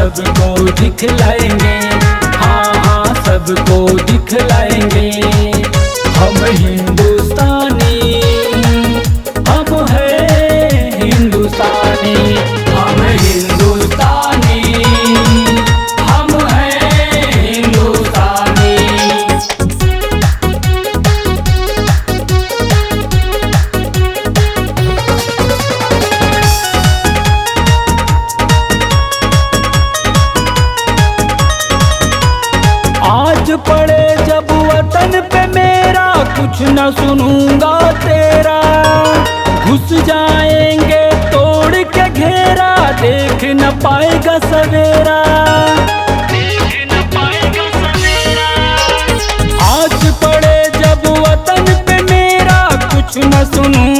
सबको दिखलाएंगे, हाँ हाँ सबको दिखलाएंगे। हम हिंदुस्तानी, हम हैं हिंदुस्तानी, हम हिंदुस्तानी, हम हैं हिंदुस्तानी। आज पड़े जब वतन पे मेरा, कुछ न सुनूंगा तेरा। घुस जाएंगे तोड़ के घेरा, देख न पाएगा सवेरा, देख न पाएगा सवेरा। आज पड़े जब वतन पे मेरा, कुछ न सुनूंगा